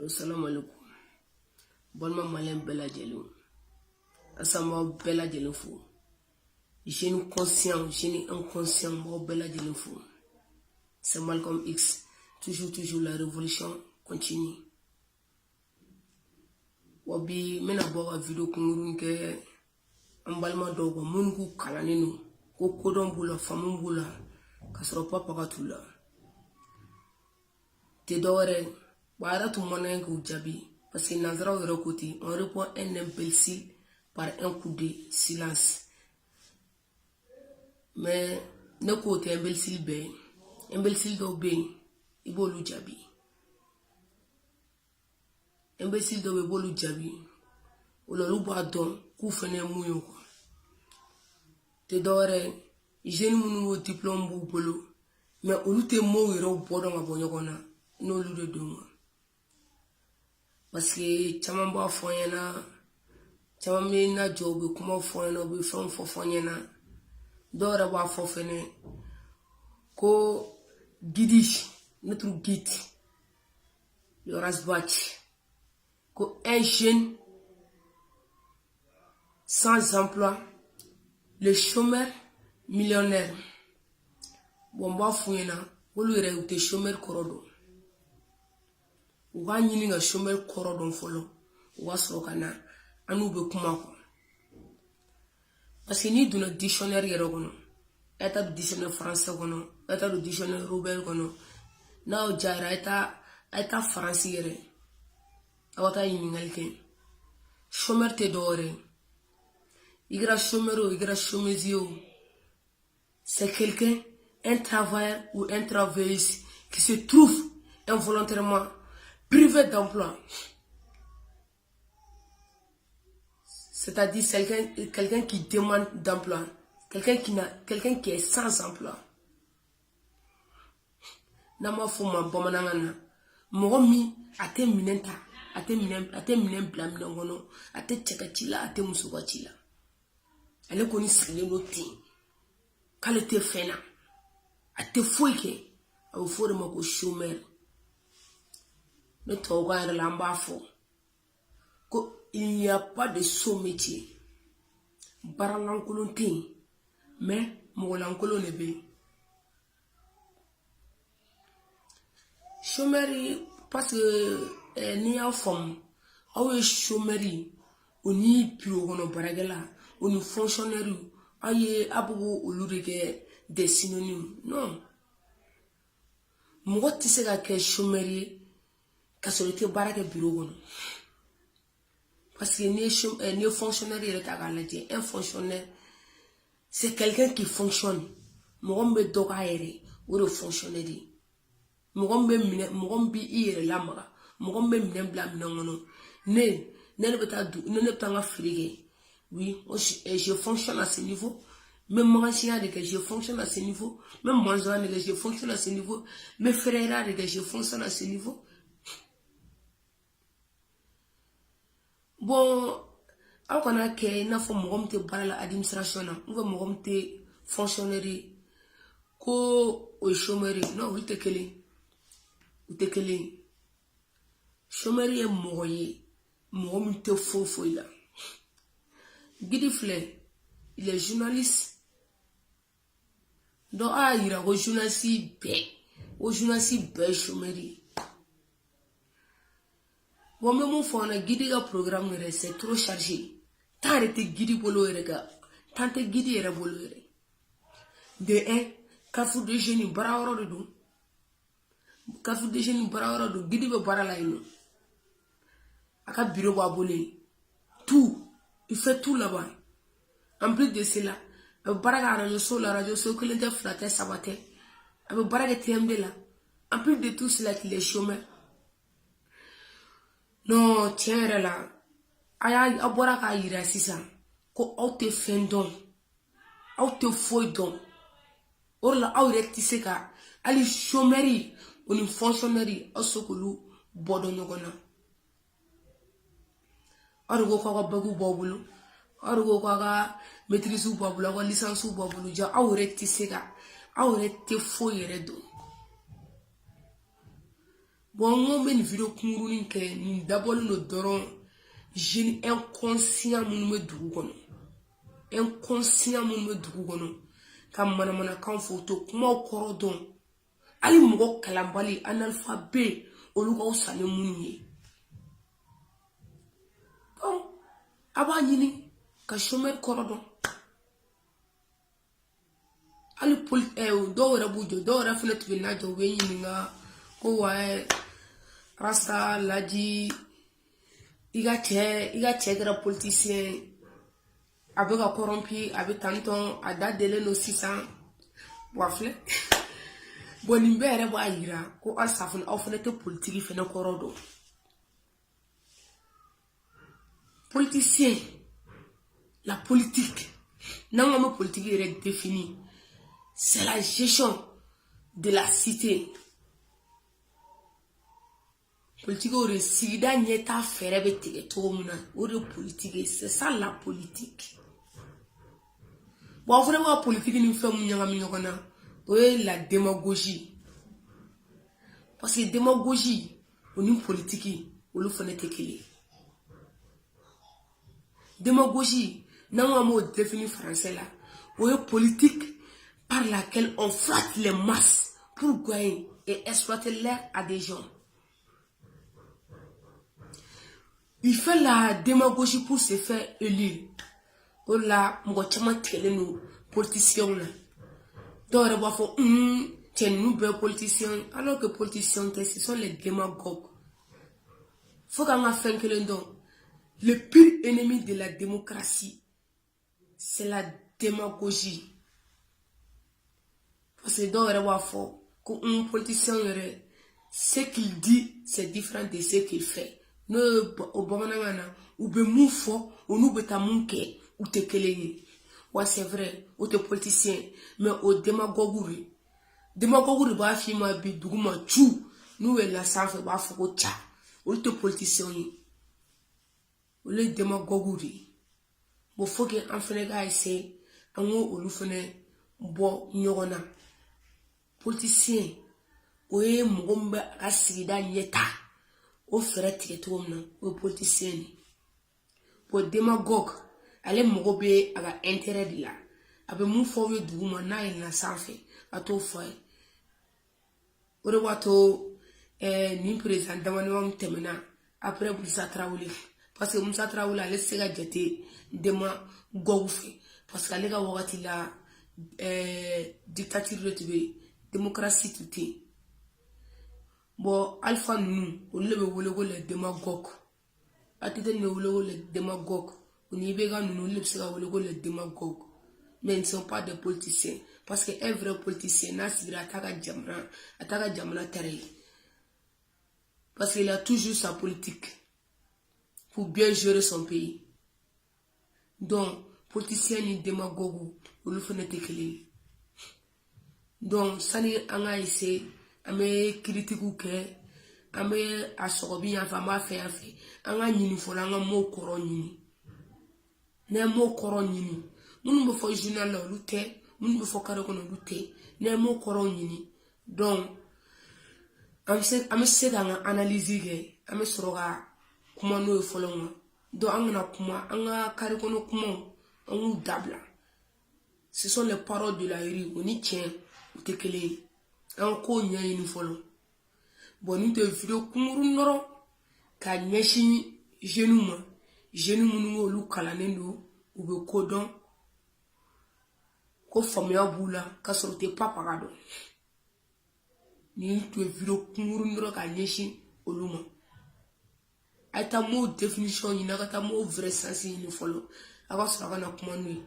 Assalamu alaikum. Bonne malin bella jelou. Asama bella jelou fou. Génie conscient, génie inconscient, mo bella jelou fou. C'est Malcolm X. Toujours la révolution continue. Wabi mena boga video kungurun ke ambalma dogo mungu kalaninu. Ko kodon bula famun bula. Kasro papa katula. Te dore Bara tout mon ou Djabi, parce que Nazara au côté, on répond un imbécile par un coup de silence. Mais ne côté imbécile do ben, ibolu Djabi. Imbécile do ibolu Djabi, ou le loup don, kou fene mouyon quoi. Te dore, jeune mounou diplôme boubolo, mais ou l'outé mou yero bodon a bonyokona, no loup de moi. Parce que chamamba foyena chamamina job kuma foyena be fon fo foyena dora ba fo fene ko guide notre guide le rasbach ko un jeune sans emploi le chômeur millionnaire bon ba foyena wolu re ute chômeur korodo Uga nyini nga chômeur koro don folo uga srokana anu be kuma ko parce que ni duna dictionnaire yero kono eta dictionnaire français kono eta dictionnaire roubaix kono na o jara eta français yere awata yini ngalke chômeur te dore igra chômeur igra chômezio c'est quelqu'un un travailleur ou un travailleuse qui se trouve involontairement privé d'emploi. C'est-à-dire quelqu'un qui demande d'emploi. Quelqu'un qui est sans emploi. Nama fuma bomanangana. Mogomi ate minenta. Ate minen blaminogono. Ate tchekachila, ate musugachila. Elle koni sile noti. Kale te fena. Ate fouike. Au fore mako chômeur. Ne toga de l'ambafo. Il n'y a pas de sous-métier. Baralankolontin. Mais molankolon nebe. Chômerie, parce que ni en forme. Awe chômerie. On y bureau baragala. On y fonctionnaire. Aye abugo olureke des synonymes. Non. Moi tisse ga ke chômerie. Kasolite barake bureau gono parce que ni fonctionnaire il est à galadie un fonctionnaire c'est quelqu'un qui fonctionne mogombe doka ere ou le fonctionnaire mogombe ire lamaga mogombe minen blam nangono ne beta du ne tanga frige oui je fonctionne à ce niveau même magasin de que je fonctionne à ce niveau même moi de que je fonctionne à ce niveau mes frères de que je fonctionne à ce niveau. Bon, alors qu'on a que n'a pas mogom te bara la administration na, ou mogom te fonctionnaire, ko o chômeur non ou te kele, chômeur est moyen, mogom te faux là. Guidi Flay, il est journaliste. Donc il y a un journaliste bé chômeur. Bon, mais mon fond, guide le programme, c'est trop chargé. Tant de guide bolo erega, tant de guide era bolo ere. De un, kafu de génie baraoro de dou. Kafu de génie baraoro de guide be barala ino. Aka bureau ba bolé. Tout, il fait tout là-bas. En plus de cela, baraga radio so que l'on flatter sabaté. Avec baraga TMD là. En plus de tout cela, qu'il est chômeur. Non, tiens là. Aya abora ka ira sisa. Ko auto fendon. Auto foidon. Or la auret tiseka. Ali chômerie. Oni fonctionnaire. Osokulu bodo nyogona. Orgo kwa bagu bobulu. Orgo kwa maîtrise ou bobulu. Kwa licence ou bobulu. Ja auret tiseka. Auret te foyere do. Bon, on met une vidéo kumuruni ke ni d'abord no doron jeune inconscient mun me dugu kono. Inconscient mun me dugu kono. Kam mana kan photo kuma koro don. Ali mugo kalambali analphabet oluga usale munye. Bon, aba nyini ka chômeur koro don. Ali do wera bujo do wera fenêtre bina jo we nyini nga ko wa rasta laji iga che gra politicien avec un corrompu avec tanton a da dele no 600 wafle boni mbere ba yira ko asafun ofene te politique fene korodo politicien la politique non ma politique est définie c'est la gestion de la cité. Politique au sida nyeta ferebe tege tomuna au politique c'est ça la politique. Bon vraiment politique ni fait munyanga minyokona ouais la démagogie parce que démagogie on une politique on le fait tekele démagogie non un mot défini français là ouais politique par laquelle on flatte les masses pour gagner et exploiter l'air à des gens. Il fait la démagogie pour se faire élire. Oh là, moi chama télé nous politiciens là. Donc on va faire tiens nous ben politiciens alors que politiciens ce sont les démagogues. Faut qu'on a fait que le pire ennemi de la démocratie c'est la démagogie. Parce que dans le wafo, quand un politicien ce qu'il dit c'est différent de ce qu'il fait. No au bonana ou be moufo ou nous beta munke ou te keleni. Ouais c'est vrai, ou te politicien mais au démagogue ba fi ma bi duguma chou nous la sanfe ba foko cha. Ou te politicien ou le démagogue bo faut que en fene ga essayer en ou lu fene bo nyogona politicien oye mugombe asigida nyeta o fere tike tomna o politicien pour démagogue ale mugobe aga intérêt de la abe mu fo we duguma na ina sanfe ato fo ore wato ni président damani wam temena après Moussa Traoré parce que Moussa Traoré ale sega jete démagogue fait parce que ale ga wakati la dictature retube démocratie tout est bon alpha nous on le démagogue atite ne le démagogue on y bega nous le démagogue mais ils ne sont pas des politiciens parce que un vrai politicien n'a signé ataka jamana terre parce qu'il a toujours sa politique pour bien gérer son pays donc politicien ni démagogue on le fait n'être donc sani anga essayer ame critiquer ke ame asobi en fama fait anga nyini fola anga mo koro nyini ne mo koro nyini munu be fo journal la lute munu be fo kare kono lute ne mo koro nyini donc ame se danga analyse ge ame soroga kuma no folo ngo do anga kuma anga kare kono kuma on dabla ce sont les paroles de la rue on y tient te kele en ko nya yin folo boni te vidéo kumuru noro ka nyeshi jeune mu lu kala nendo ou be kodon ko famia bula ka sorte papa gado ni te vidéo kumuru noro ka nyeshi oluma ata mo définition ina ka ta mo vrai sens yin folo aka sura na kuma nui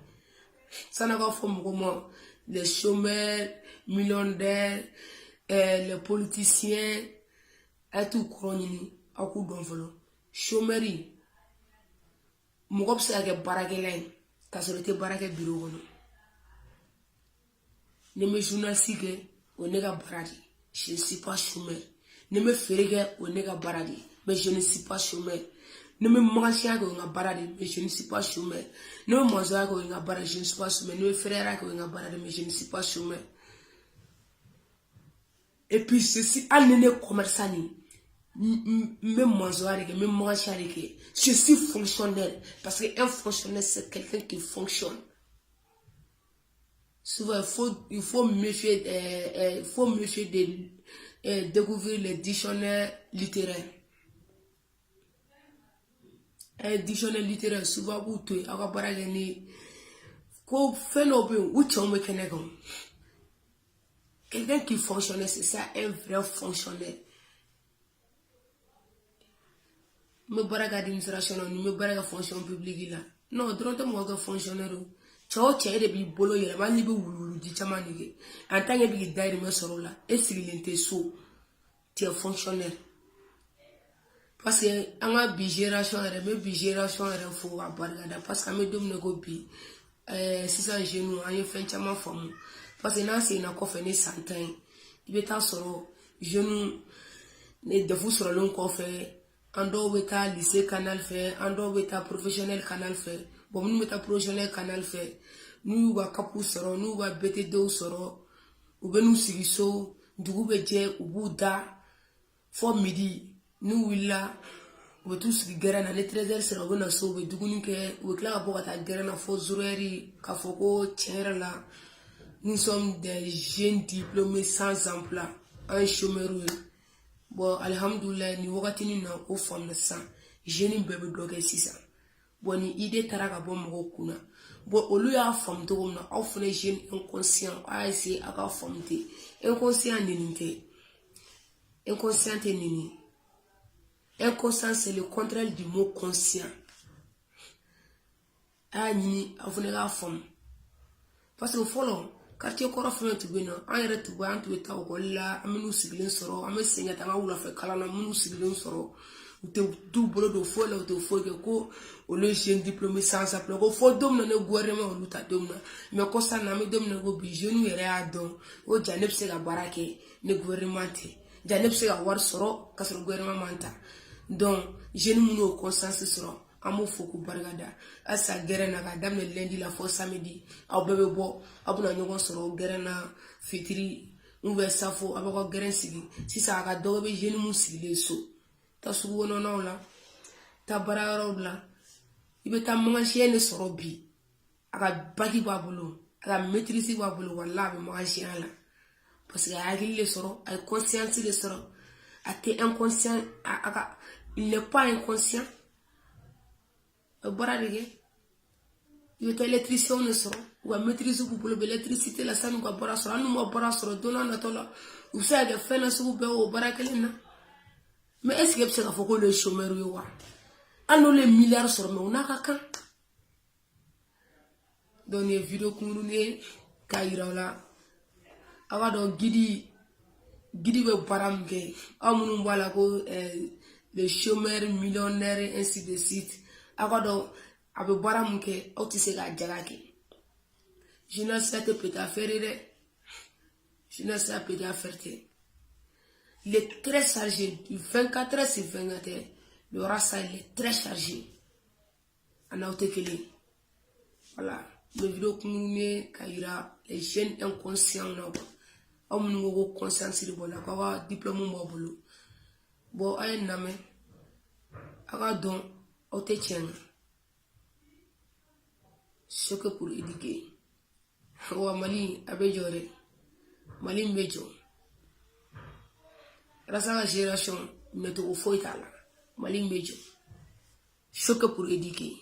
sana ka fo mo les chômeurs millionnaires les politiciens et tout cronini à coup d'envolo chômerie mugop sa ke barakelen ka sorte barake bureau no ne me journaliste o nega baradi je ne suis pas chômeur ne me ferege o nega baradi mais je ne suis pas chômeur ne me magicien ko nga baradi mais je ne suis pas chômeur ne me mozoa ko nga baradi je ne suis pas chômeur ne me frère ko nga baradi mais je ne suis pas chômeur et puis ceci alnene commerçant même mangeoire, même manger. Je suis fonctionnel. Parce qu'un fonctionnaire, c'est quelqu'un qui fonctionne. Souvent, il faut méfier de découvrir les dictionnaires littéraires. Un dictionnaire littéraire, souvent, vous te quelqu'un qui fonctionne, c'est ça, un vrai fonctionnaire. Me baraga d'administration, me baraga fonction publique là. Non, drôle de moi que fonctionnaire. Ciao, ciao, de bi bolo yele, mani bi wulu di chama nige. En tant que bi daire me soro là, et si l'inte so, tu es fonctionnaire. Parce que anga bi génération, me bi génération, faut à baraga parce que me dom nego bi. 600 genoux, on y fait chama forme. Parce que là, c'est une affaire de 100 ans. Il est en solo, genoux, ne de vous sur le long coffre. Ando weta lycée canal fait, ando weta professionnel canal fait. Bon, nous weta professionnel canal fait. Nous va kapu soro, nous va bete do soro. Ou ben nous sigiso, dugu beje, ou bouda. For midi, nous willa. Ou tous qui guerre na les 13h sera bon à sauver. Dugu nuke, ou clair pour ta guerre na faux zoueri, kafoko, tiens là. Nous sommes des jeunes diplômés sans emploi, un chômeur. Bon, alhamdoulilah, ni wakati ni na ko fam na sa jeni bebe doge sisa bon ni idée taraka bon mo kuna bon olu ya fam to na au fone jeune inconscient a essayer aka famte inconscient nini inconscient c'est le contraire du mot conscient a ni afone ga fam parce que follow quartier koro fene to bena an yere to ba an to ta ko la amenu sigilen soro ame senya tanga wula fe kala na amenu sigilen soro te du bolo do fo la to fo ke ko o le jeune diplômé sans appel ko fo dom na ne gouvernement o luta dom na me ko sa na me dom na go bi jeune yere a don o janeb se ga barake ne gouvernement te janeb se ga war soro ka soro gouvernement manta donc jeune muno conscience soro amo foku bargada asa gerena ga damne lundi la fo samedi aw bebe bo abuna nyogon soro gerena fitri unwe safo abako geren sigi sisa ga dobe jeni mu sigi leso ta sugo no no la ta bararo la ibe ta mangasie ne soro bi aga bagi babulo aga maîtriser babulo wallahi mangasie la parce que agil le soro ay conscience le soro ate inconscient aga il n'est pas inconscient. Borarige il est électricien ne sera ou à maîtriser pour l'électricité la ça nous va bora sera nous va bora sera donnant na tola ou ça que fait na sou be o barakelena mais est-ce que c'est qu'il faut que le chômeur yo wa anu les milliards sur mais on a kan donner vidéo kunu ne kaira la awa do gidi be baramge amunu wala ko les chômeurs millionnaires ainsi de suite akodo abe baramke otise ga jagake je ne sais pas peut faire je ne sais pas peut faire il est très chargé du 24 heures sur 24 heures le rasa il est très chargé ana otekele voilà le vidéo kumune kaira les jeunes inconscients là amunu go conscience de bona kwa diplôme mo bolo bo ay name aga don otecheng ce que pour éduquer wa mali abejore mali mejo rasa la génération meto foitala mali mejo ce que pour éduquer